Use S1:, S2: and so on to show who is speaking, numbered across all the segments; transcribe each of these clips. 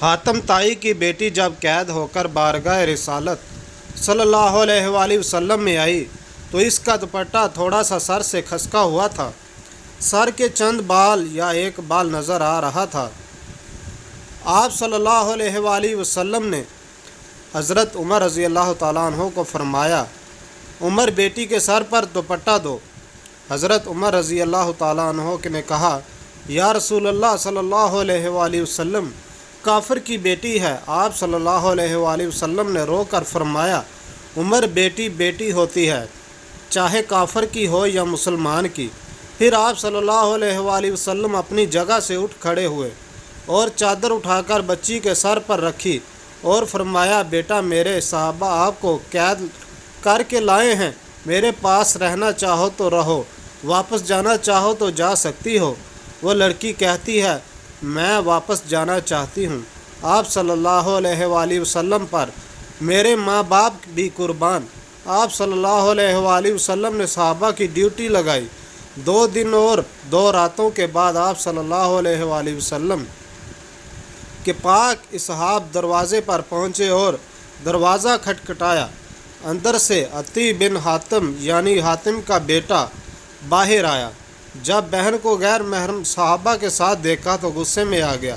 S1: हातम ताई की बेटी जब कैद होकर बारगाह रिसालत सल्लल्लाहु अलैहि वसल्लम में आई तो इसका दुपट्टा थोड़ा सा सर से खसका हुआ था। सर के चंद बाल या एक बाल नज़र आ रहा था। आप सल्लल्लाहु अलैहि वसल्लम ने हज़रत उमर रज़ी अल्लाह तआला अन्हु को फरमाया, उमर बेटी के सर पर दुपट्टा दो। हज़रत उमर रज़ी अल्लाह तआला अन्हु ने कहा, या रसूलल्लाह सल्लल्लाहु अलैहि वसल्लम, काफिर की बेटी है। आप सल्लल्लाहु अलैहि वसल्लम ने रो कर फरमाया, उमर बेटी बेटी होती है, चाहे काफिर की हो या मुसलमान की। फिर आप सल्लल्लाहु अलैहि वसल्लम अपनी जगह से उठ खड़े हुए और चादर उठाकर बच्ची के सर पर रखी और फरमाया, बेटा मेरे सहाबा आपको कैद करके लाए हैं, मेरे पास रहना चाहो तो रहो, वापस जाना चाहो तो जा सकती हो। वो लड़की कहती है, मैं वापस जाना चाहती हूँ। आप सल्लल्लाहु अलैहि वसल्लम पर मेरे माँ बाप भी कुर्बान। आप सल्लल्लाहु अलैहि वसल्लम ने सहाबा की ड्यूटी लगाई। 2 दिन और 2 रातों के बाद आप सल्लल्लाहु अलैहि वसल्लम के पाक इसहाब दरवाज़े पर पहुँचे और दरवाज़ा खटखटाया। अंदर से अती बिन हातिम यानी हातिम का बेटा बाहर आया। जब बहन को गैर महरम सहाबा के साथ देखा तो गुस्से में आ गया।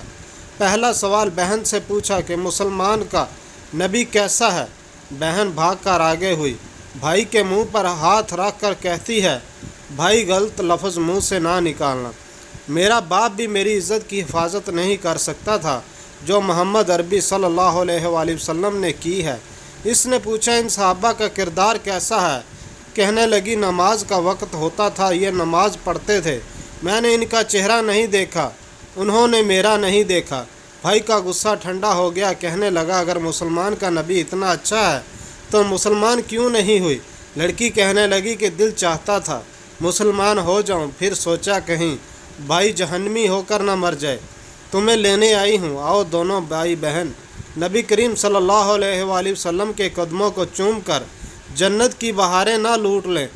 S1: पहला सवाल बहन से पूछा कि मुसलमान का नबी कैसा है। बहन भाग कर आगे हुई, भाई के मुंह पर हाथ रख कर कहती है, भाई गलत लफ्ज़ मुंह से ना निकालना। मेरा बाप भी मेरी इज़्ज़त की हिफाजत नहीं कर सकता था जो मोहम्मद अरबी सल्लल्लाहु अलैहि वसल्लम ने की है। इसने पूछा, इन सहाबा का किरदार कैसा है। कहने लगी, नमाज का वक्त होता था, ये नमाज पढ़ते थे, मैंने इनका चेहरा नहीं देखा, उन्होंने मेरा नहीं देखा। भाई का गुस्सा ठंडा हो गया। कहने लगा, अगर मुसलमान का नबी इतना अच्छा है तो मुसलमान क्यों नहीं हुई। लड़की कहने लगी कि दिल चाहता था मुसलमान हो जाऊं, फिर सोचा कहीं भाई जहन्नमी होकर न मर जाए। तुम्हें लेने आई हूँ, आओ दोनों भाई बहन नबी करीम सल्लल्लाहु अलैहि वसल्लम के कदमों को चूम कर जन्नत की बहारें ना लूट लें।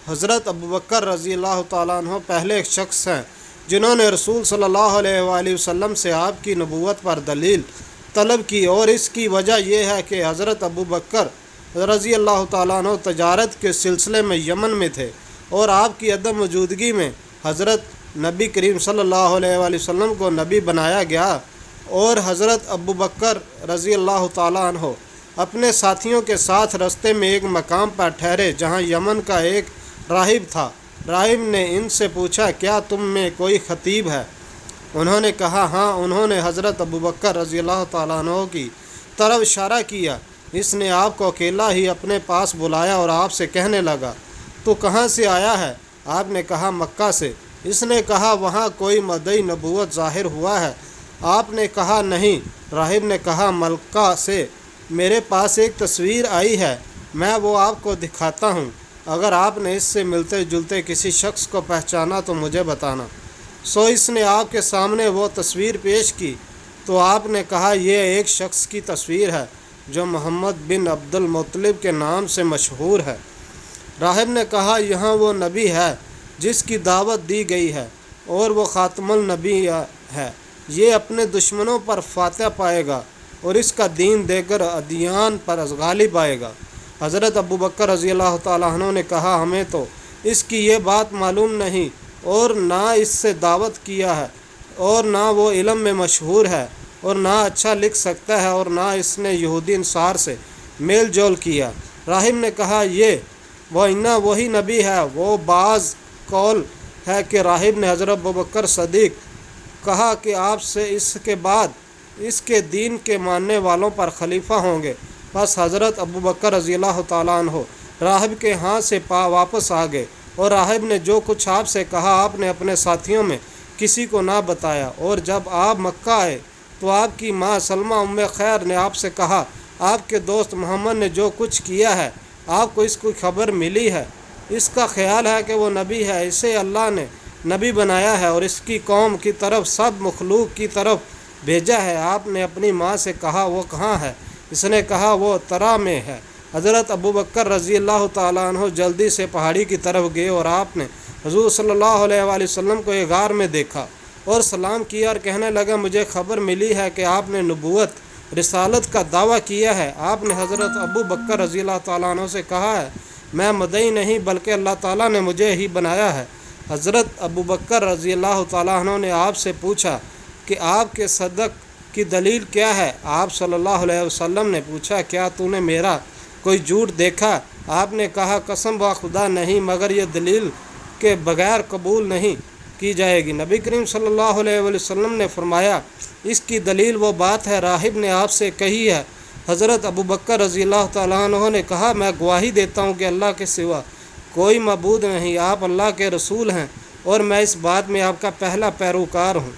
S1: हज़रत अबू बकर रज़ी अल्लाह तआला अन्हु पहले एक शख्स हैं जिन्होंने रसूल सल्लल्लाहु अलैहि वसल्लम से आपकी नबूवत पर दलील तलब की, और इसकी वजह यह है कि हज़रत अबू बकर रज़ी अल्लाह तआला अन्हु तजारत के सिलसिले में यमन में थे और आपकी अदम मौजूदगी में हज़रत नबी करीम सल्लल्लाहु अलैहि वसल्लम को नबी बनाया गया। और हज़रत अबू बकर रज़ी अल्लाह तआला अन्हु अपने साथियों के साथ रास्ते में एक मकाम पर ठहरे जहाँ यमन का एक राहिब था। राहिब ने इनसे पूछा, क्या तुम में कोई खतीब है। उन्होंने कहा, हाँ। उन्होंने हज़रत अबू बकर रज़ी अल्लाह तआला अन्हु की तरफ इशारा किया। इसने आपको अकेला ही अपने पास बुलाया और आपसे कहने लगा, तो कहाँ से आया है। आपने कहा, मक्का से। इसने कहा, वहाँ कोई मदई नबूवत ज़ाहिर हुआ है। आपने कहा, नहीं। राहिब ने कहा, मक्का से मेरे पास एक तस्वीर आई है, मैं वो आपको दिखाता हूँ। अगर आपने इससे मिलते जुलते किसी शख्स को पहचाना तो मुझे बताना। सो इसने आपके सामने वो तस्वीर पेश की तो आपने कहा, यह एक शख्स की तस्वीर है जो मोहम्मद बिन अब्दुल मुत्तलिब के नाम से मशहूर है। राहिब ने कहा, यहाँ वो नबी है जिसकी दावत दी गई है और वो खातमुल नबी है। ये अपने दुश्मनों पर फातह पाएगा और इसका दीन देकर अदियान पर गालिब आएगा। हज़रत अबू बकर रज़ी अल्लाह तआला अन्हु ने कहा, हमें तो इसकी ये बात मालूम नहीं और ना इससे दावत किया है और ना वो इल्म में मशहूर है और ना अच्छा लिख सकता है और ना इसने यहूदी अंसार से मेल जोल किया। राहिब ने कहा, ये वो इन्ना वही नबी है। वो बाज़ कौल है कि राहिब ने हज़रत अबू बकर सदीक़ कहा कि आपसे इसके बाद इसके दीन के मानने वालों पर खलीफा होंगे। बस हज़रत अबू बकर रज़ी अल्लाह तआला अन्हु राहिब के हाथ से वापस आ गए और राहिब ने जो कुछ आपसे कहा आपने अपने साथियों में किसी को ना बताया। और जब आप मक्का आए तो आपकी माँ सलमा उम्मे खैर ने आपसे कहा, आपके दोस्त मोहम्मद ने जो कुछ किया है आपको इसकी खबर मिली है। इसका ख्याल है कि वो नबी है, इसे अल्लाह ने नबी बनाया है और इसकी कौम की तरफ सब मखलूक की तरफ भेजा है। आपने अपनी माँ से कहा, वो कहाँ है। इसने कहा, वो तरा में है। हज़रत अबू बकर रज़ी अल्लाह तआला अन्हु जल्दी से पहाड़ी की तरफ गए और आपने हुज़ूर सल्लल्लाहु अलैहि वसल्लम को एक गार में देखा। اور سلام کیا اور کہنے لگا مجھے خبر ملی ہے کہ آپ نے نبوت رسالت کا دعویٰ کیا ہے۔ آپ نے حضرت ابو بکر رضی اللہ تعالیٰ عنہ سے کہا ہے میں مدعی نہیں بلکہ اللہ تعالیٰ نے مجھے ہی بنایا ہے۔ حضرت ابو بکر رضی اللہ تعالیٰ عنہ نے آپ سے پوچھا کہ آپ کے صدق کی دلیل کیا ہے؟ آپ صلی اللہ علیہ وسلم نے پوچھا کیا تو نے میرا کوئی جھوٹ دیکھا؟ آپ نے کہا قسم با خدا نہیں، مگر یہ دلیل کے بغیر قبول نہیں کی جائے گی۔ نبی کریم صلی اللہ علیہ وسلم نے فرمایا اس کی دلیل وہ بات ہے راہب نے آپ سے کہی ہے۔ حضرت ابو بکر رضی اللہ تعالیٰ عنہ نے کہا میں گواہی دیتا ہوں کہ اللہ کے سوا کوئی معبود نہیں، آپ اللہ کے رسول ہیں اور میں اس بات میں آپ کا پہلا پیروکار ہوں۔